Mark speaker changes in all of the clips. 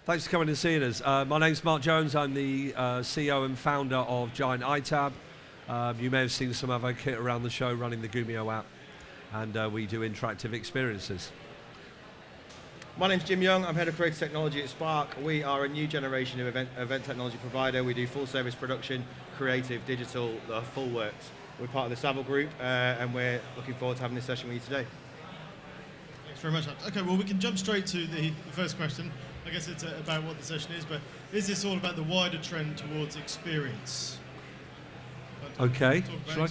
Speaker 1: Thanks for coming and seeing us. My name's Mark Jones. I'm the CEO and founder of Giant iTab. You may have seen some of our kit around the show running the Gumio app, and we do interactive experiences.
Speaker 2: My name's Jim Young. I'm head of creative technology at Sparq. We are a new generation of event technology provider. We do full service production, creative, digital, the full works. We're part of the Savile Group, and we're looking forward to having this session with you today.
Speaker 3: Thanks very much. Okay, well, we can jump straight to the first question. I guess it's about what the session is, but is this all about the wider trend towards experience?
Speaker 1: Okay.
Speaker 3: Shall I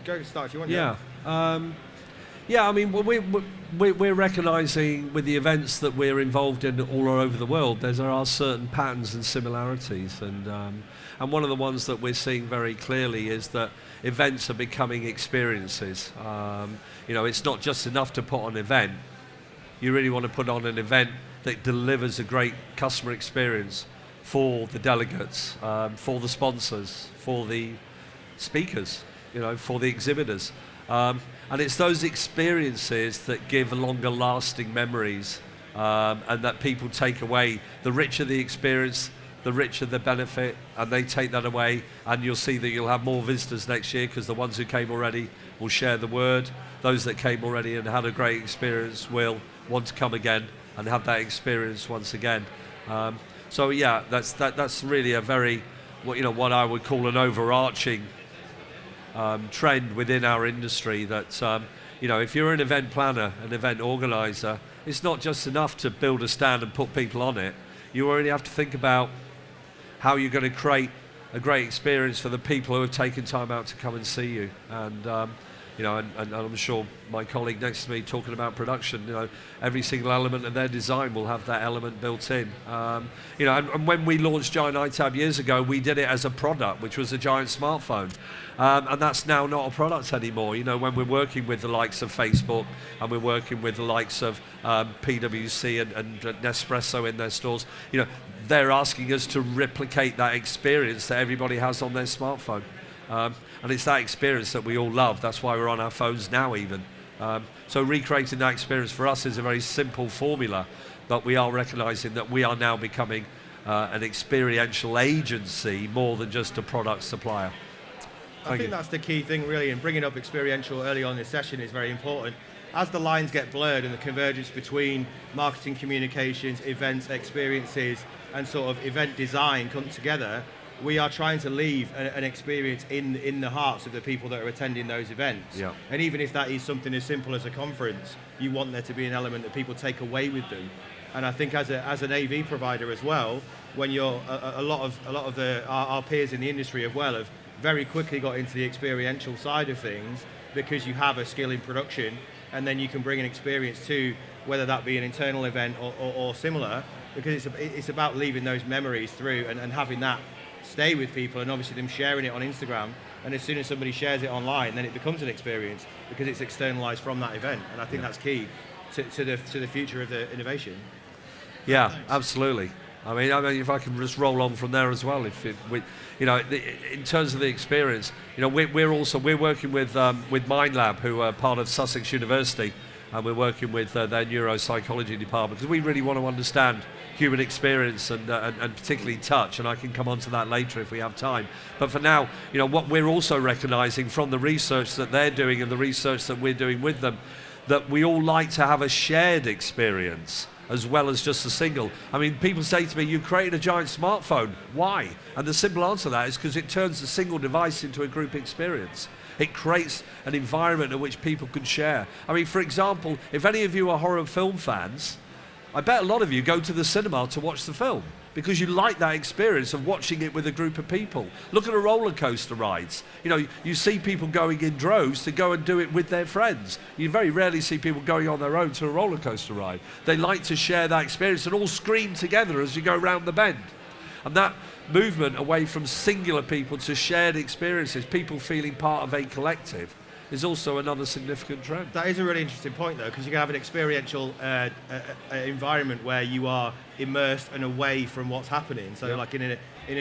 Speaker 2: Go start if you want.
Speaker 1: Yeah. I mean, we're recognising with the events that we're involved in all over the world, there are certain patterns and similarities, and one of the ones that we're seeing very clearly is that events are becoming experiences. It's not just enough to put on an event. You really want to put on an event that delivers a great customer experience for the delegates, for the sponsors, for the speakers, for the exhibitors. And it's those experiences that give longer lasting memories, and that people take away. The richer the experience, the richer the benefit, and they take that away, and you'll see that you'll have more visitors next year because the ones who came already will share the word. Those that came already and had a great experience will want to come again and have that experience once again. That's really a very, what I would call an overarching trend within our industry, that if you're an event planner, an event organizer, it's not just enough to build a stand and put people on it. You already have to think about how you're going to create a great experience for the people who have taken time out to come and see you. And I'm sure my colleague next to me talking about production, every single element of their design will have that element built in. And when we launched Giant iTab years ago, we did it as a product, which was a giant smartphone. And that's now not a product anymore. When we're working with the likes of Facebook, and we're working with the likes of PwC and Nespresso in their stores, they're asking us to replicate that experience that everybody has on their smartphone. And it's that experience that we all love. That's why we're on our phones now even. So recreating that experience for us is a very simple formula, but we are recognizing that we are now becoming an experiential agency more than just a product supplier.
Speaker 2: I think that's the key thing really, and bringing up experiential early on in this session is very important. As the lines get blurred and the convergence between marketing, communications, events, experiences, and sort of event design come together, we are trying to leave an experience in the hearts of the people that are attending those events.
Speaker 1: Yeah.
Speaker 2: And even if that is something as simple as a conference, you want there to be an element that people take away with them. And I think as an AV provider as well, when you're a lot of our peers in the industry as well have very quickly got into the experiential side of things, because you have a skill in production, and then you can bring an experience to, whether that be an internal event or similar, because it's about leaving those memories through and having that stay with people, and obviously them sharing it on Instagram, and as soon as somebody shares it online, then it becomes an experience because it's externalized from that event. And I think that's key to the future of the innovation.
Speaker 1: Yeah, absolutely. I mean, if I can just roll on from there as well, in terms of the experience, we're working with MindLab, who are part of Sussex University, and we're working with their neuropsychology department, because we really want to understand human experience and particularly touch, and I can come on to that later if we have time. But for now, what we're also recognizing from the research that they're doing and the research that we're doing with them, that we all like to have a shared experience as well as just a single. I mean, people say to me, you created a giant smartphone. Why? And the simple answer to that is because it turns a single device into a group experience. It creates an environment in which people can share. I mean, for example, if any of you are horror film fans, I bet a lot of you go to the cinema to watch the film because you like that experience of watching it with a group of people. Look at the roller coaster rides. You see people going in droves to go and do it with their friends. You very rarely see people going on their own to a roller coaster ride. They like to share that experience and all scream together as you go round the bend. And that movement away from singular people to shared experiences, people feeling part of a collective, is also another significant trend.
Speaker 2: That is a really interesting point, though, because you can have an experiential environment where you are immersed and away from what's happening. So, like in an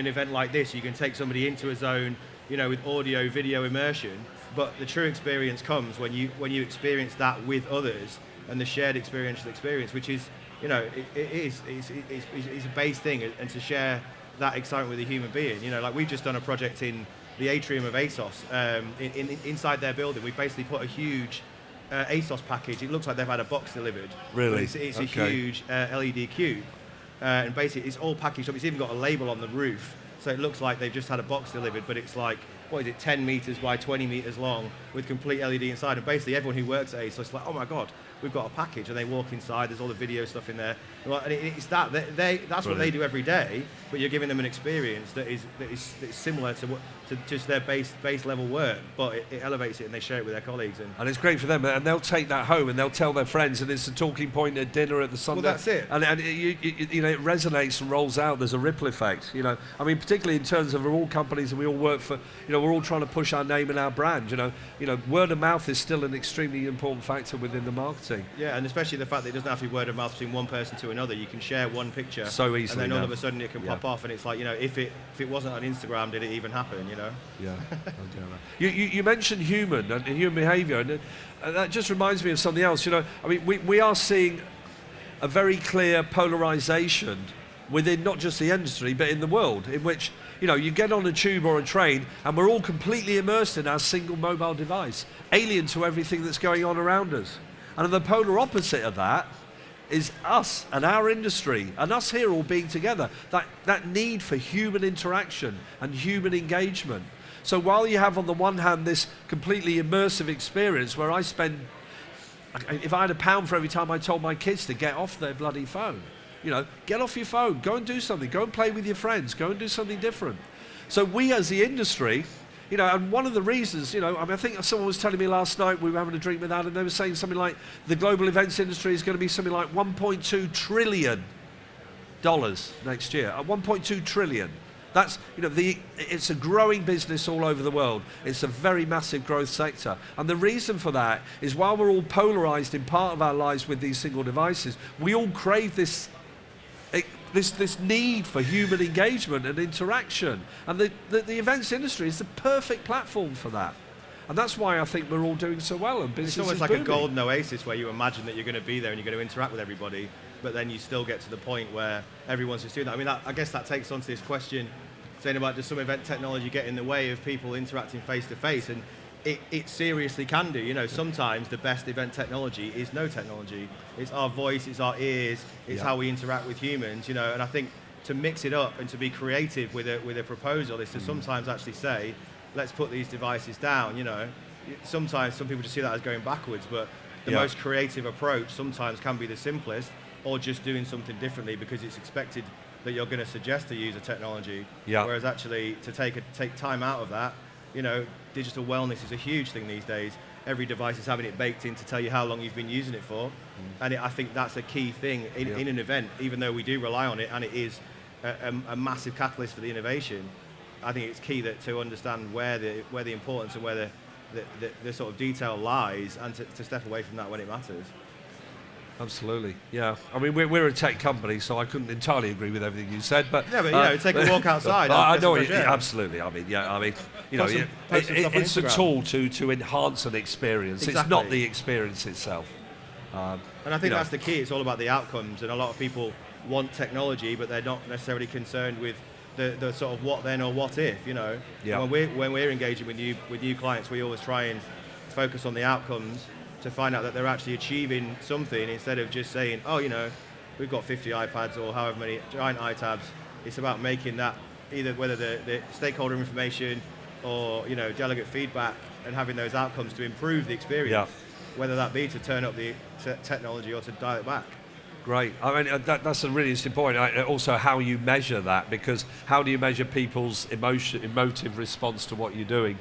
Speaker 2: event like this, you can take somebody into a zone, with audio, video immersion. But the true experience comes when you experience that with others, and the shared experiential experience, which is, you know, it's a base thing, and to share that excitement with a human being. You know, like we've just done a project in the atrium of ASOS, inside their building. We've basically put a huge ASOS package. It looks like they've had a box delivered.
Speaker 1: Really?
Speaker 2: It's
Speaker 1: Okay.
Speaker 2: a huge LED cube. And basically it's all packaged up. It's even got a label on the roof. So it looks like they've just had a box delivered, but it's like, what is it, 10 meters by 20 meters long with complete LED inside. And basically everyone who works at ASOS is like, oh my God, we've got a package. And they walk inside, there's all the video stuff in there. And it's that, that's what they do every day, but you're giving them an experience that is similar to just their base level work, but it elevates it and they share it with their colleagues.
Speaker 1: And it's great for them, and they'll take that home and they'll tell their friends, and it's a talking point at dinner at the Sunday.
Speaker 2: Well, that's it.
Speaker 1: And you know, it resonates and rolls out. There's a ripple effect. You know, I mean, particularly in terms of we're all companies and we all work for. You know, we're all trying to push our name and our brand. You know, word of mouth is still an extremely important factor within the marketing.
Speaker 2: Yeah, and especially the fact that it doesn't have to be word of mouth between one person to another. You can share one picture
Speaker 1: so easily,
Speaker 2: and then all of a sudden it can pop off, and it's like, you know, if it wasn't on Instagram, did it even happen? You know?
Speaker 1: Yeah. You mentioned human and human behaviour, and that just reminds me of something else. You know, I mean, we are seeing a very clear polarisation within not just the industry but in the world, in which, you know, you get on a tube or a train and we're all completely immersed in our single mobile device, alien to everything that's going on around us. And the polar opposite of that is us and our industry and us here all being together, that need for human interaction and human engagement. So while you have on the one hand this completely immersive experience where I spend, if I had £1 for every time I told my kids to get off their bloody phone, you know, get off your phone, go and do something, go and play with your friends, go and do something different. So we as the industry, you know, and one of the reasons, you know, I mean, I think someone was telling me last night, we were having a drink with that, and they were saying something like the global events industry is going to be something like $1.2 trillion next year. 1.2 trillion. That's, you know, it's a growing business all over the world. It's a very massive growth sector. And the reason for that is while we're all polarized in part of our lives with these single devices, we all crave this need for human engagement and interaction. And the events industry is the perfect platform for that. And that's why I think we're all doing so well, and business
Speaker 2: It's almost
Speaker 1: is
Speaker 2: like
Speaker 1: booming.
Speaker 2: a golden oasis where you imagine that you're going to be there and you're going to interact with everybody, but then you still get to the point where everyone's just doing that. I mean, I guess that takes on to this question saying about, does some event technology get in the way of people interacting face to face? And it seriously can do. You know, sometimes the best event technology is no technology. It's our voice, it's our ears, it's how we interact with humans, you know. And I think to mix it up and to be creative with a proposal is to sometimes actually say, let's put these devices down, you know. Sometimes some people just see that as going backwards, but the most creative approach sometimes can be the simplest, or just doing something differently because it's expected that you're going to suggest to use a technology. Whereas actually to take time out of that, you know, digital wellness is a huge thing these days. Every device is having it baked in to tell you how long you've been using it for. And I think that's a key thing in an event, even though we do rely on it and it is a massive catalyst for the innovation. I think it's key that to understand where the importance and where the sort of detail lies, and to step away from that when it matters.
Speaker 1: Absolutely, yeah. I mean, we're a tech company, so I couldn't entirely agree with everything you said, but
Speaker 2: yeah, but you know, take a walk outside.
Speaker 1: I know it, absolutely. I mean, you know, it's a tool to enhance an experience.
Speaker 2: Exactly.
Speaker 1: It's not the experience itself.
Speaker 2: And I think that's the key. It's all about the outcomes, and a lot of people want technology, but they're not necessarily concerned with the sort of what then or what if. You know, when we're engaging with new clients, we always try and focus on the outcomes, to find out that they're actually achieving something, instead of just saying, oh, you know, we've got 50 iPads or however many giant iTabs. It's about making that, either whether the stakeholder information or, you know, delegate feedback, and having those outcomes to improve the experience, whether that be to turn up the technology or to dial it back.
Speaker 1: Great. I mean, that's a really interesting point. Also, how you measure that, because how do you measure people's emotive response to what you're doing?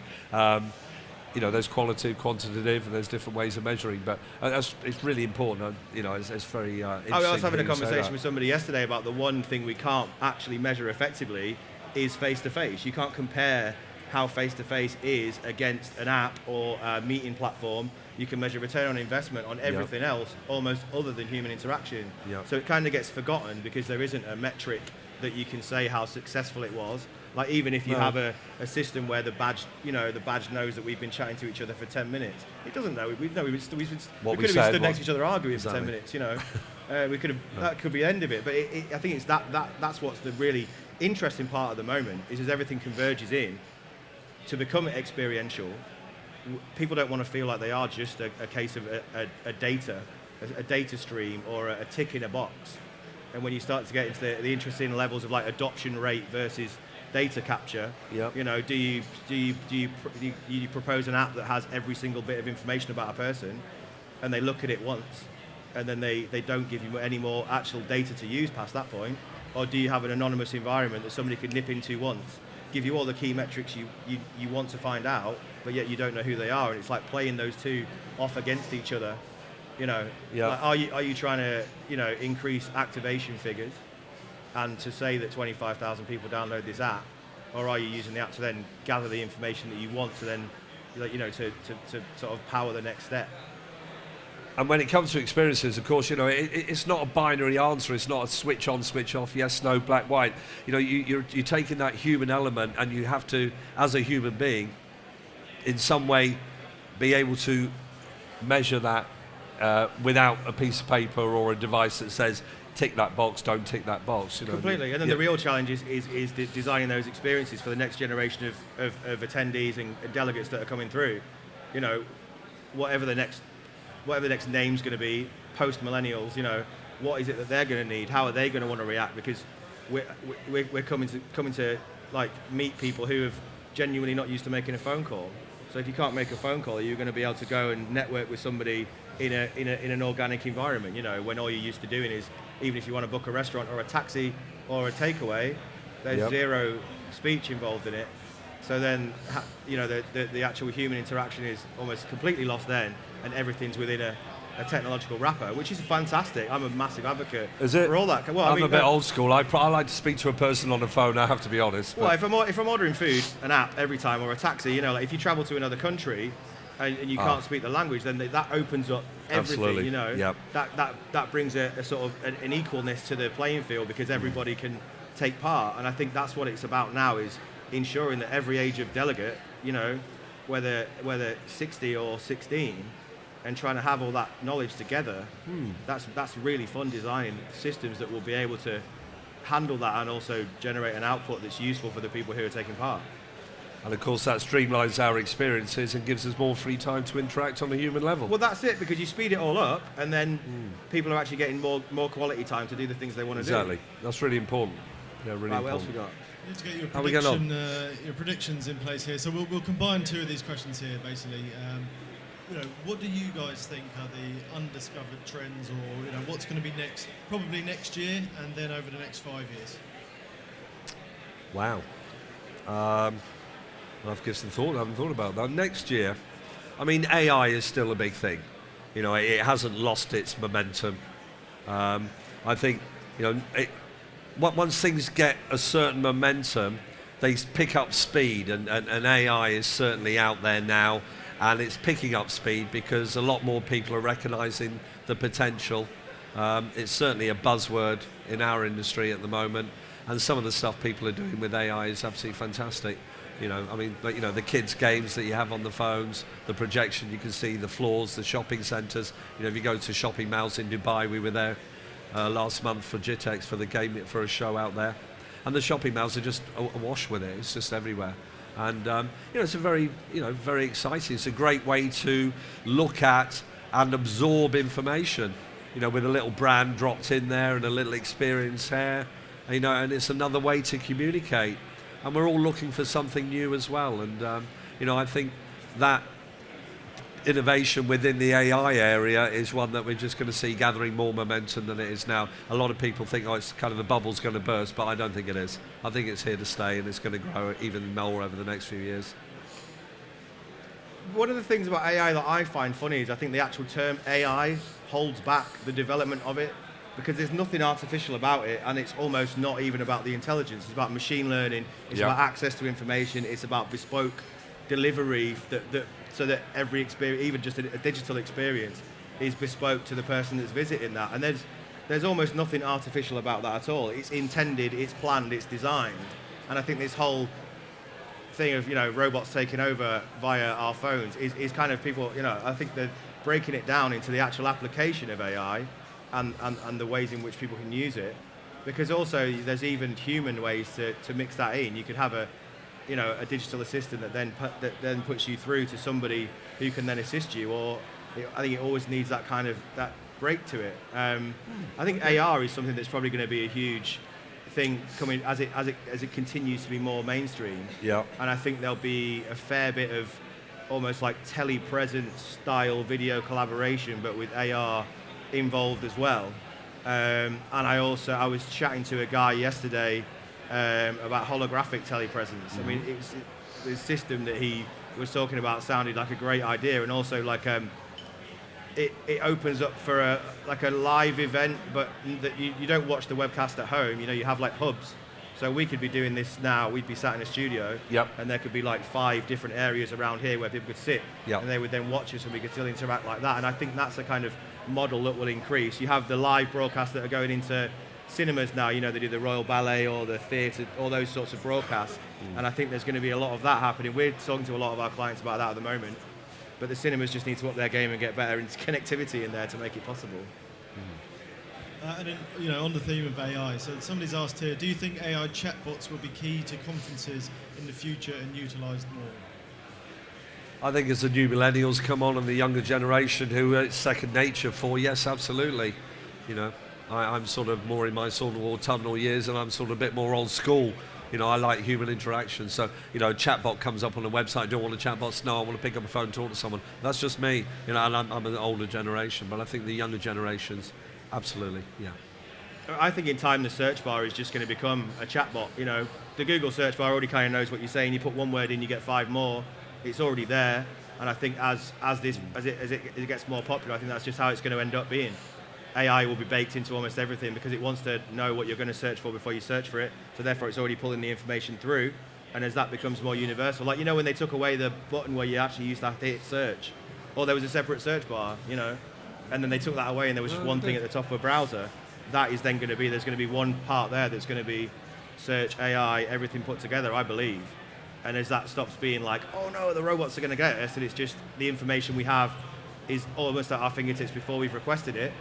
Speaker 1: You know, there's qualitative, quantitative, and there's different ways of measuring, but it's really important. You know, it's very interesting.
Speaker 2: I was having a conversation with somebody yesterday about the one thing we can't actually measure effectively is face-to-face. You can't compare how face-to-face is against an app or a meeting platform. You can measure return on investment on everything else, almost, other than human interaction. So it kind of gets forgotten because there isn't a metric that you can say how successful it was. Like even if you
Speaker 1: No.
Speaker 2: have a system where the badge knows that we've been chatting to each other for 10 minutes, it doesn't know. We could have been stood next to each other arguing for 10 minutes. We could have. That could be the end of it. But I think it's that's what's the really interesting part at the moment is as everything converges in to become experiential. People don't want to feel like they are just a case of a data stream or a tick in a box. And when you start to get into the interesting levels of like adoption rate versus data capture,
Speaker 1: Yep.
Speaker 2: do you propose an app that has every single bit of information about a person, and they look at it once, and then they don't give you any more actual data to use past that point, or do you have an anonymous environment that somebody could nip into once, give you all the key metrics you want to find out, but yet you don't know who they are, and it's like playing those two off against each other.
Speaker 1: Yeah.
Speaker 2: Like, are you trying to increase activation figures, and to say that 25,000 people download this app, or are you using the app to then gather the information that you want to then to sort of power the next step?
Speaker 1: And when it comes to experiences, of course, it's not a binary answer. It's not a switch on, switch off, yes, no, black, white. You're taking that human element, and you have to, as a human being, in some way, be able to measure that without a piece of paper or a device that says tick that box, don't tick that box.
Speaker 2: Completely. And then the real challenge is designing those experiences for the next generation of attendees and delegates that are coming through. Whatever the next name's going to be, post-millennials, what is it that they're going to need? How are they going to want to react? Because we're coming to like meet people who have genuinely not used to making a phone call. So if you can't make a phone call, are you going to be able to go and network with somebody in an organic environment? When all you're used to doing is, even if you want to book a restaurant or a taxi or a takeaway, there's zero speech involved in it. So then, the actual human interaction is almost completely lost then, and everything's within a technological wrapper, which is fantastic. I'm a massive advocate for all that. Well,
Speaker 1: I'm a bit old school. I like to speak to a person on the phone, I have to be honest.
Speaker 2: Well, if I'm ordering food, an app every time, or a taxi, like if you travel to another country and you can't speak the language, then that opens up everything.
Speaker 1: Absolutely. Yep.
Speaker 2: That brings a sort of an equalness to the playing field, because everybody can take part. And I think that's what it's about now, is ensuring that every age of delegate, whether 60 or 16, and trying to have all that knowledge together, that's really fun, designing systems that will be able to handle that and also generate an output that's useful for the people who are taking part.
Speaker 1: And of course that streamlines our experiences and gives us more free time to interact on a human level.
Speaker 2: Well, that's it, because you speed it all up, and then people are actually getting more quality time to do the things they want to do.
Speaker 1: Exactly. That's really important. Yeah, really important.
Speaker 2: What else we got?
Speaker 3: You need to get your predictions in place here. So we'll combine two of these questions here, basically. What do you guys think are the undiscovered trends, or what's going to be next, probably next year, and then over the next 5 years?
Speaker 1: Wow. I've given some thought. I haven't thought about that. Next year, AI is still a big thing. It hasn't lost its momentum. I think, once things get a certain momentum, they pick up speed, and AI is certainly out there now, and it's picking up speed because a lot more people are recognizing the potential. It's certainly a buzzword in our industry at the moment, and some of the stuff people are doing with AI is absolutely fantastic. The kids' games that you have on the phones, the projection, you can see the floors, the shopping centres. If you go to shopping malls in Dubai, we were there last month for Jitex for a show out there, and the shopping malls are just awash with it. It's just everywhere, and it's a very exciting. It's a great way to look at and absorb information. With a little brand dropped in there and a little experience here, and it's another way to communicate. And we're all looking for something new as well. And, I think that innovation within the AI area is one that we're just going to see gathering more momentum than it is now. A lot of people think, it's kind of the bubble's going to burst, but I don't think it is. I think it's here to stay, and it's going to grow even more over the next few years.
Speaker 2: One of the things about AI that I find funny is I think the actual term AI holds back the development of it, because there's nothing artificial about it, and it's almost not even about the intelligence. It's about machine learning, it's about access to information, it's about bespoke delivery so that every experience, even just a digital experience, is bespoke to the person that's visiting that. And there's almost nothing artificial about that at all. It's intended, it's planned, it's designed And I think this whole thing of, robots taking over via our phones is kind of people, I think they're breaking it down into the actual application of AI and the ways in which people can use it. Because also there's even human ways to mix that in. You could have a digital assistant that then puts you through to somebody who can then assist you, or I think it always needs that kind of that break to it. I think AR is something that's probably going to be a huge thing coming as it continues to be more mainstream.
Speaker 1: Yeah.
Speaker 2: And I think there'll be a fair bit of almost like telepresence style video collaboration, but with AR involved as well. And I was chatting to a guy yesterday about holographic telepresence. Mm-hmm. I mean, the system that he was talking about sounded like a great idea, and also like it opens up for a live event, but that you don't watch the webcast at home. You have like hubs. So we could be doing this now. We'd be sat in a studio,
Speaker 1: yep.
Speaker 2: and there could be like 5 different areas around here where people could sit,
Speaker 1: yep.
Speaker 2: and they would then watch us, and we could still interact like that. And I think that's the kind of model that will increase. You have the live broadcasts that are going into cinemas now. They do the Royal Ballet or the theatre, all those sorts of broadcasts. And I think there's going to be a lot of that happening. We're talking to a lot of our clients about that at the moment. But the cinemas just need to up their game and get better connectivity in there to make it possible.
Speaker 3: And then, on the theme of AI, so somebody's asked here, do you think AI chatbots will be key to conferences in the future and utilised more?
Speaker 1: I think as the new millennials come on and the younger generation who it's second nature for, yes, absolutely. I'm sort of more in my sort of autumnal years, and I'm sort of a bit more old school. I like human interaction. So, a chatbot comes up on a website. Do I want a chatbot? No, I want to pick up a phone and talk to someone. That's just me. And I'm an older generation, but I think the younger generations, absolutely, yeah.
Speaker 2: I think in time the search bar is just going to become a chatbot. The Google search bar already kind of knows what you're saying. You put one word in, you get 5 more. It's already there. And I think as it gets more popular, I think that's just how it's going to end up being. AI will be baked into almost everything because it wants to know what you're going to search for before you search for it. So therefore, it's already pulling the information through. And as that becomes more universal, like when they took away the button where you actually used to have to hit search, or there was a separate search bar, and then they took that away and there was just one thing at the top of a browser. That is then going to be, there's going to be one part there that's going to be search, AI, everything put together, I believe. And as that stops being like, oh no, the robots are going to get us, and it's just the information we have is almost at our fingertips before we've requested it.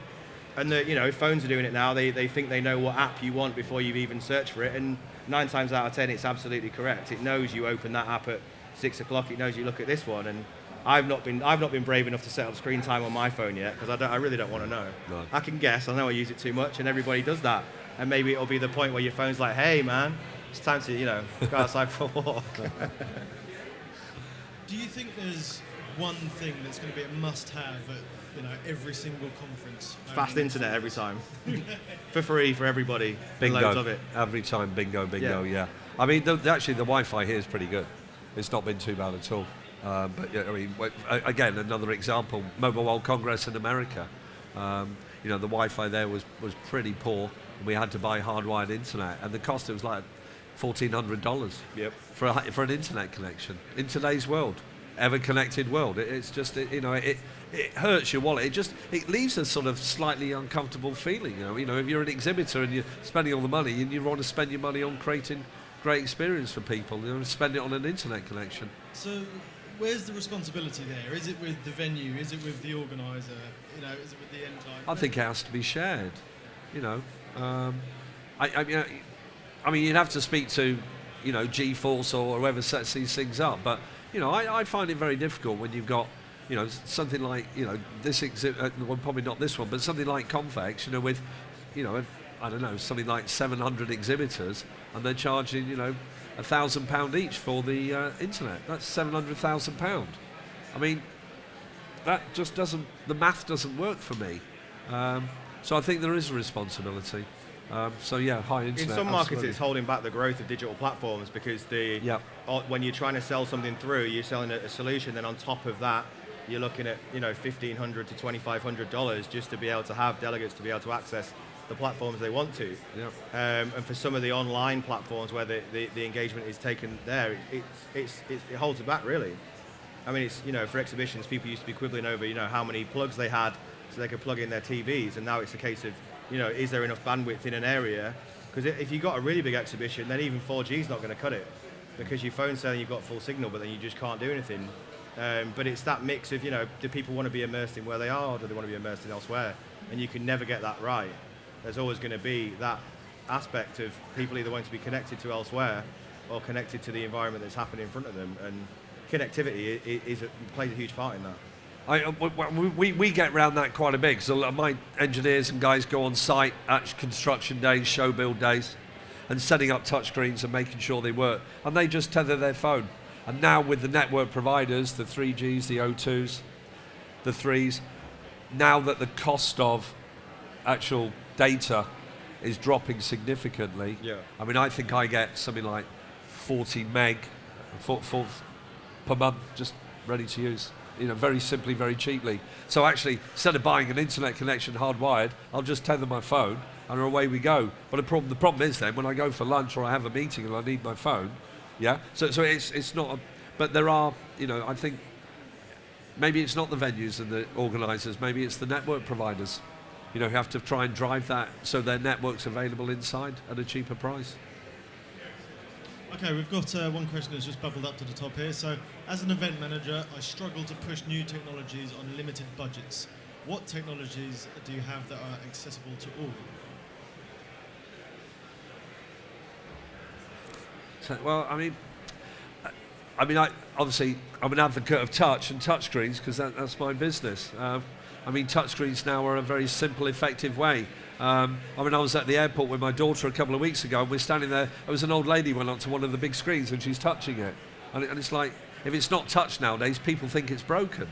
Speaker 2: And phones are doing it now. They think they know what app you want before you've even searched for it, and 9 times out of 10, it's absolutely correct. It knows you open that app at 6 o'clock. It knows you look at this one, and I've not been brave enough to set up screen time on my phone yet because I really don't want to know.
Speaker 1: No.
Speaker 2: I can guess. I know I use it too much, and everybody does that. And maybe it'll be the point where your phone's like, "Hey, man, it's time to go outside for a walk."
Speaker 3: Do you think there's one thing that's going to be a must-have at every single conference?
Speaker 2: Fast internet every time, for free for everybody.
Speaker 1: Bingo.
Speaker 2: Loads of it
Speaker 1: Every time, bingo, yeah. I mean, actually, the Wi-Fi here is pretty good. It's not been too bad at all. But yeah, I mean, again, another example: Mobile World Congress in America. The Wi-Fi there was pretty poor. We had to buy hardwired internet, and the cost, it was like $1,400.
Speaker 2: Yep.
Speaker 1: For an internet connection in today's world, ever-connected world. It's just it hurts your wallet. It leaves a sort of slightly uncomfortable feeling. If you're an exhibitor and you're spending all the money and you want to spend your money on creating great experience for people, spend it on an internet connection.
Speaker 3: So, where's the responsibility there? Is it with the venue? Is it with the organizer? Is it with the end client?
Speaker 1: I think it has to be shared. I mean, you'd have to speak to, G-Force or whoever sets these things up. But, I find it very difficult when you've got, something like, this exhibit, well, probably not this one, but something like Convex, with, I don't know, something like 700 exhibitors, and they're charging, £1,000 each for the internet. That's £700,000. I mean, that just doesn't, the math doesn't work for me. So I think there is a responsibility. So yeah, high internet.
Speaker 2: In some markets,
Speaker 1: absolutely.
Speaker 2: it's holding back the growth of digital platforms because when you're trying to sell something through, you're selling a solution. Then on top of that, you're looking at $1,500 to $2,500 just to be able to have delegates to be able to access the platforms they want to.
Speaker 1: Yep.
Speaker 2: And for some of the online platforms where the engagement is taken there, it holds it back really. I mean, it's for exhibitions, people used to be quibbling over how many plugs they had so they could plug in their TVs, and now it's a case of is there enough bandwidth in an area Because if you've got a really big exhibition, then even 4G is not going to cut it, because your phone's saying you've got full signal, but then you just can't do anything. But it's that mix of, do people want to be immersed in where they are, or do they want to be immersed in elsewhere? And you can never get that right. There's always going to be that aspect of people either want to be connected to elsewhere or connected to the environment that's happening in front of them. And connectivity plays a huge part in that.
Speaker 1: We get around that quite a bit, because a lot of my engineers and guys go on site at construction days, show build days, and setting up touchscreens and making sure they work. And they just tether their phone. And now with the network providers, the 3Gs, the O2s, the 3s, now that the cost of actual data is dropping significantly, I mean, I think I get something like 40 meg per month just ready to use, very simply, very cheaply. So actually, instead of buying an internet connection hardwired, I'll just tether my phone and away we go. But the problem is then when I go for lunch or I have a meeting and I need my phone, so it's not, but there are, I think maybe it's not the venues and the organisers, maybe it's the network providers, who have to try and drive that so their network's available inside at a cheaper price.
Speaker 3: Okay, we've got one question that's just bubbled up to the top here. So, as an event manager, I struggle to push new technologies on limited budgets. What technologies do you have that are accessible to all?
Speaker 1: Well, obviously, I'm an advocate of touch and touchscreens because that's my business. Touchscreens now are a very simple, effective way. I was at the airport with my daughter a couple of weeks ago, and we're standing there. There was an old lady went up to one of the big screens, and she's touching it. And it's like, if it's not touch nowadays, people think it's broken.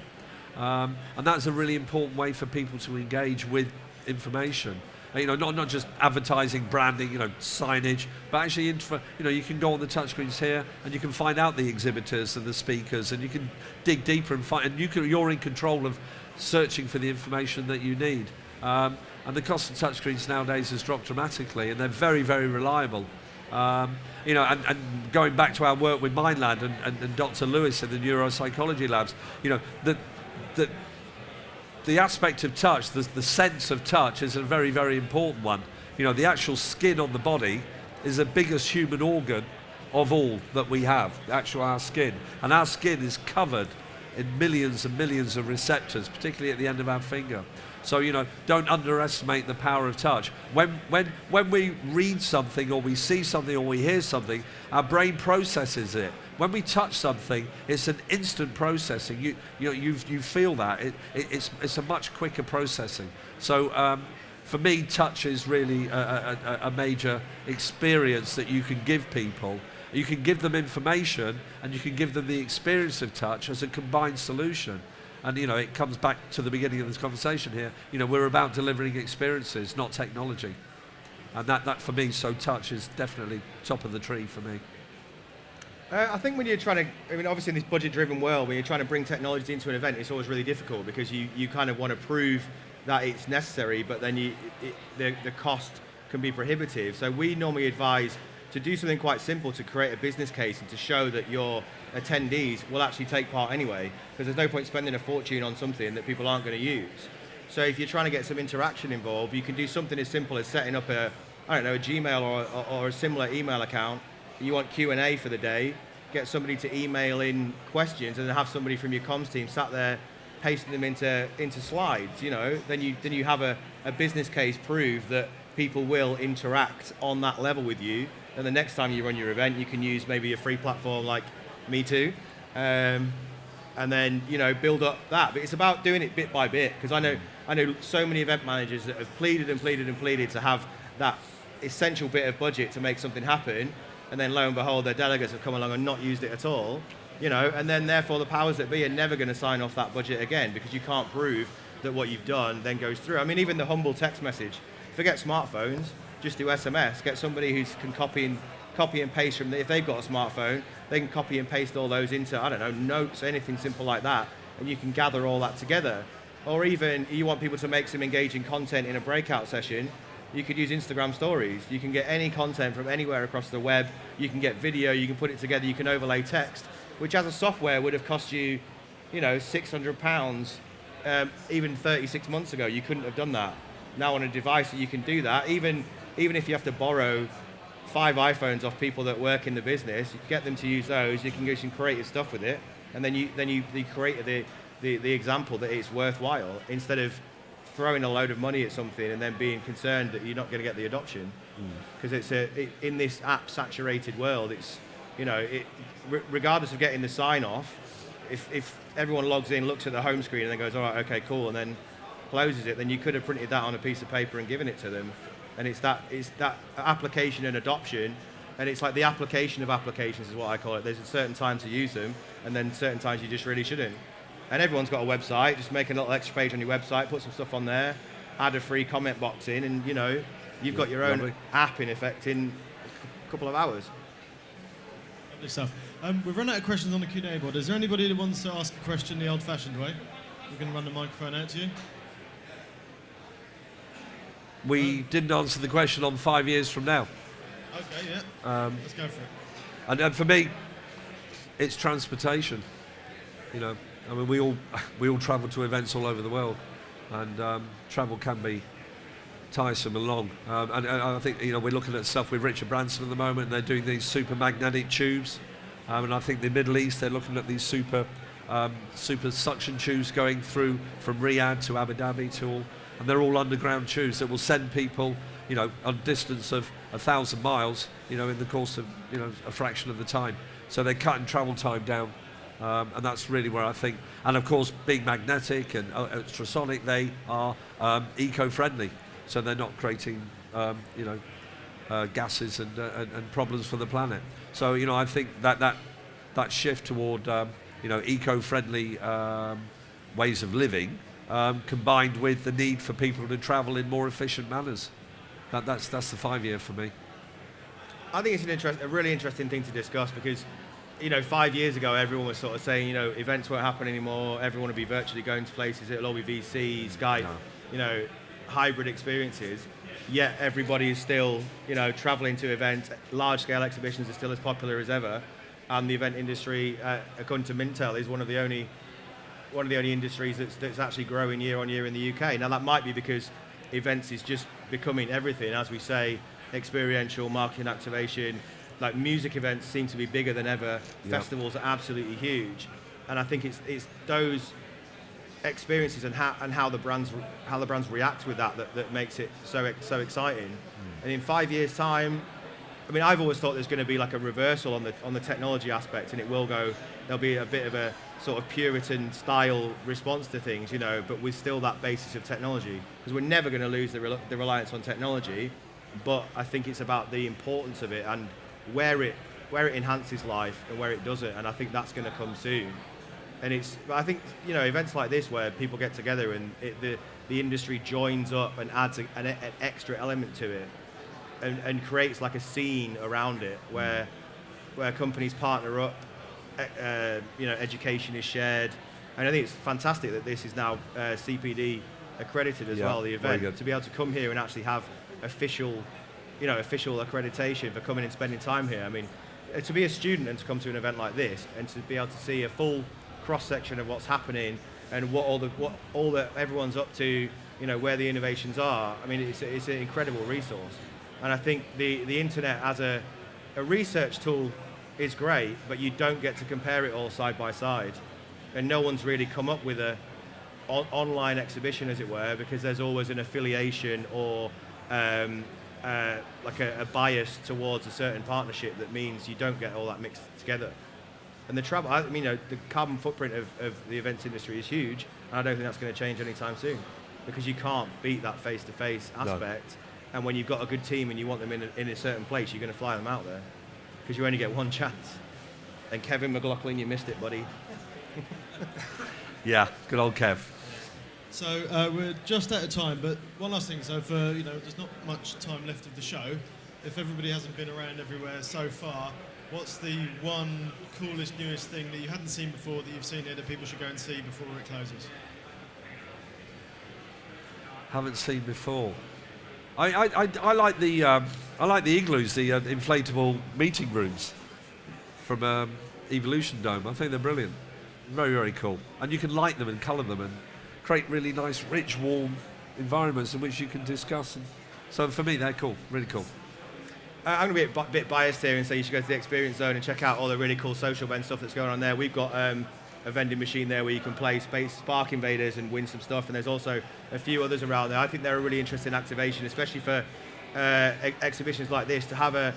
Speaker 1: And that's a really important way for people to engage with information. Not just advertising, branding, signage, but actually, you can go on the touchscreens here and you can find out the exhibitors and the speakers, and you can dig deeper and find, and you're in control of searching for the information that you need. And the cost of touchscreens nowadays has dropped dramatically, and they're very, very reliable. And going back to our work with Mindland and Dr. Lewis in the neuropsychology labs, the aspect of touch, the sense of touch is a very, very important one. The actual skin on the body is the biggest human organ of all that we have, our skin. And our skin is covered in millions and millions of receptors, particularly at the end of our finger. So, don't underestimate the power of touch. When we read something or we see something or we hear something, our brain processes it. When we touch something, it's an instant processing. You feel that. It's a much quicker processing. So for me, touch is really a major experience that you can give people. You can give them information and you can give them the experience of touch as a combined solution. And it comes back to the beginning of this conversation here. We're about delivering experiences, not technology. And that for me, so touch is definitely top of the tree for me.
Speaker 2: I think when you're trying to, obviously in this budget-driven world, when you're trying to bring technology into an event, it's always really difficult because you kind of want to prove that it's necessary, but then the cost can be prohibitive. So we normally advise to do something quite simple to create a business case and to show that your attendees will actually take part anyway, because there's no point spending a fortune on something that people aren't going to use. So if you're trying to get some interaction involved, you can do something as simple as setting up a Gmail or a similar email account. You want Q&A for the day, get somebody to email in questions and then have somebody from your comms team sat there pasting them into slides, then you have a business case prove that people will interact on that level with you. And the next time you run your event, you can use maybe a free platform like Me Too, and then build up that. But it's about doing it bit by bit, because I know so many event managers that have pleaded and pleaded and pleaded to have that essential bit of budget to make something happen, and then lo and behold, their delegates have come along and not used it at all, and then therefore the powers that be are never going to sign off that budget again, because you can't prove that what you've done then goes through. Even the humble text message, forget smartphones, just do SMS. Get somebody who can copy and paste from if they've got a smartphone, they can copy and paste all those into, notes, anything simple like that, and you can gather all that together. Or even you want people to make some engaging content in a breakout session, you could use Instagram stories. You can get any content from anywhere across the web. You can get video, you can put it together, you can overlay text, which as a software would have cost you, £600. Even 36 months ago, you couldn't have done that. Now on a device, you can do that. Even even if you have to borrow 5 iPhones off people that work in the business, you get them to use those, you can do some creative stuff with it, and then you create the example that it's worthwhile, instead of throwing a load of money at something and then being concerned that you're not going to get the adoption. Because in this app saturated world, it's, regardless of getting the sign off, if everyone logs in, looks at the home screen and then goes, all right, okay, cool, and then closes it, then you could have printed that on a piece of paper and given it to them. And it's that application and adoption, and it's like the application of applications is what I call it. There's a certain time to use them, and then certain times you just really shouldn't. And everyone's got a website. Just make a little extra page on your website, put some stuff on there, add a free comment box in, and you've got your own app in effect in a couple of hours.
Speaker 3: Lovely stuff. We've run out of questions on the Q&A board. Is there anybody that wants to ask a question the old-fashioned way? We're going to run the microphone out to you.
Speaker 1: We didn't answer the question on 5 years from now.
Speaker 3: Okay, yeah. Let's go for it.
Speaker 1: And for me, it's transportation. I mean, we all travel to events all over the world, and travel can be tiresome and long. And I think we're looking at stuff with Richard Branson at the moment, and they're doing these super magnetic tubes. And I think the Middle East, they're looking at these super suction tubes going through from Riyadh to Abu Dhabi and they're all underground tubes that will send people, on a distance of 1,000 miles, in the course of, a fraction of the time. So they're cutting travel time down. And that's really where I think, and of course being magnetic and ultrasonic, they are eco-friendly, so they're not creating gases and problems for the planet. So I think that shift toward eco-friendly ways of living, combined with the need for people to travel in more efficient manners, that's the 5 year for me.
Speaker 2: I think it's a really interesting thing to discuss, because 5 years ago, everyone was sort of saying, events won't happen anymore. Everyone will be virtually going to places. It'll all be VC, Skype, hybrid experiences. Yet everybody is still, traveling to events. Large-scale exhibitions are still as popular as ever, and the event industry, according to Mintel, is one of the only industries that's actually growing year on year in the UK. Now that might be because events is just becoming everything, as we say, experiential marketing activation. Like music events seem to be bigger than ever. Yep. Festivals are absolutely huge, and I think it's those experiences and how the brands react with that makes it so exciting. And in 5 years' time, I mean, I've always thought there's going to be like a reversal on the technology aspect, and there'll be a bit of a sort of Puritan style response to things, but with still that basis of technology, because we're never going to lose the reliance on technology. But I think it's about the importance of it and where it enhances life and where it doesn't, and I think that's going to come soon. And I think events like this where people get together and the industry joins up and adds an extra element to it, and creates like a scene around it where companies partner up, education is shared, and I think it's fantastic that this is now CPD accredited as well. The event, to be able to come here and actually have official accreditation for coming and spending time here. I mean, to be a student and to come to an event like this and to be able to see a full cross section of what's happening and what all that everyone's up to, where the innovations are. I mean, it's an incredible resource, and I think the internet as a research tool is great, but you don't get to compare it all side by side, and no one's really come up with a online exhibition, as it were, because there's always an affiliation or like a bias towards a certain partnership that means you don't get all that mixed together. And the travel, the carbon footprint of the events industry is huge, and I don't think that's going to change anytime soon, because you can't beat that face-to-face aspect. No. And when you've got a good team and you want them in a certain place, you're going to fly them out there, because you only get one chance. And Kevin McLoughlin, you missed it, buddy.
Speaker 1: Yeah, good old Kev.
Speaker 3: So we're just out of time, but one last thing. So for there's not much time left of the show. If everybody hasn't been around everywhere so far, what's the one coolest, newest thing that you hadn't seen before that you've seen here that people should go and see before it closes?
Speaker 1: Haven't seen before. I like the igloos, the inflatable meeting rooms from Evolution Dome. I think they're brilliant. Very, very cool. And you can light them and colour them and create really nice, rich, warm environments in which you can discuss and So for me, they're cool, really cool.
Speaker 2: I'm going to be a bit biased here and say you should go to the Experience Zone and check out all the really cool social event stuff that's going on there. We've got a vending machine there where you can play Sparq Invaders and win some stuff, and there's also a few others around there. I think they're a really interesting activation, especially for exhibitions like this, to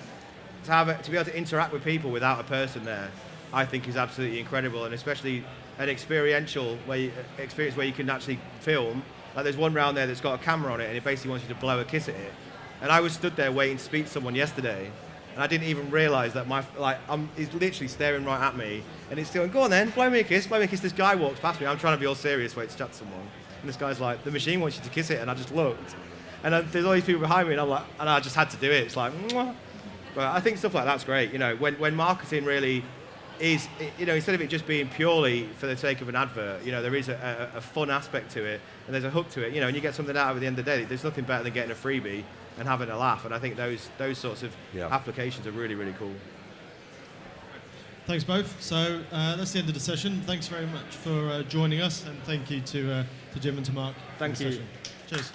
Speaker 2: be able to interact with people without a person there. I think is absolutely incredible, and especially an experiential experience where you can actually film. Like there's one round there that's got a camera on it, and it basically wants you to blow a kiss at it. And I was stood there waiting to speak to someone yesterday, and I didn't even realise that he's literally staring right at me, and it's going, go on then, blow me a kiss, blow me a kiss. This guy walks past me, I'm trying to be all serious, waiting to chat to someone, and this guy's like, the machine wants you to kiss it, and I just looked, and there's all these people behind me, and I just had to do it. It's like, mwah. But I think stuff like that's great. You know, when marketing really is, you know, instead of it just being purely for the sake of an advert, you know, there is a fun aspect to it, and there's a hook to it, you know, and you get something out of it at the end of the day. There's nothing better than getting a freebie and having a laugh, and I think those sorts of applications are really, really cool.
Speaker 3: Thanks both. So that's the end of the session. Thanks very much for joining us, and thank you to Jim and to Mark.
Speaker 2: Thank you.
Speaker 3: Cheers.